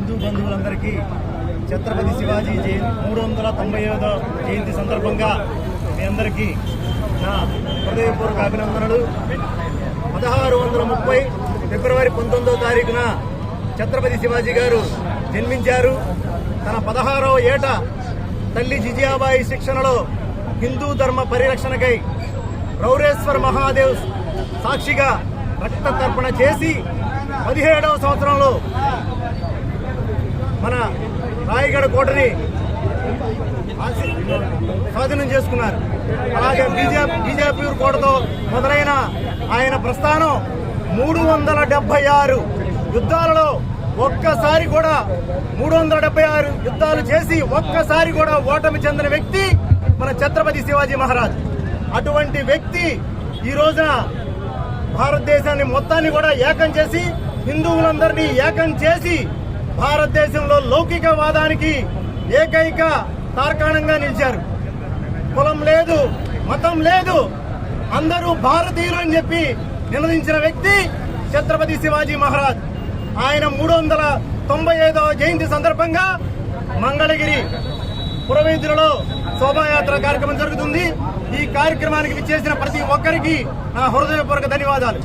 హిందూ బంధువులందరికీ ఛత్రపతి శివాజీ 395వ జయంతి సందర్భంగా మీ అందరికీ నా హృదయపూర్వక అభినందనలు. 1630 ఫిబ్రవరి 19వ తారీఖున ఛత్రపతి శివాజీ గారు జన్మించారు. తన 16వ ఏట తల్లి జిజియాబాయి శిక్షణలో హిందూ ధర్మ పరిరక్షణకై రౌరేశ్వర్ మహాదేవ్ సాక్షిగా రక్త తర్పణ చేసి 17వ సంవత్సరంలో మన రాయగఢ కోటని స్వాధీనం చేసుకున్నారు. అలాగే బీజాపూర్ కోటతో మొదలైన ఆయన ప్రస్థానం 376 యుద్ధాలలో ఒక్కసారి కూడా 376 యుద్ధాలు చేసి ఒక్కసారి కూడా ఓటమి చెందిన వ్యక్తి మన ఛత్రపతి శివాజీ మహారాజ్. అటువంటి వ్యక్తి ఈ రోజున భారతదేశాన్ని మొత్తాన్ని కూడా ఏకం చేసి హిందువులందరినీ ఏకం చేసి భారతదేశంలో లౌకికవాదానికి ఏకైక తార్కాణంగా నిలిచారు. కులం లేదు, మతం లేదు, అందరూ భారతీయులు అని చెప్పి నినదించిన వ్యక్తి ఛత్రపతి శివాజీ మహారాజ్. ఆయన 395వ జయంతి సందర్భంగా మంగళగిరి పురవీధులలో శోభాయాత్ర కార్యక్రమం జరుగుతుంది. ఈ కార్యక్రమానికి విచ్చేసిన ప్రతి ఒక్కరికి నా హృదయపూర్వక ధన్యవాదాలు.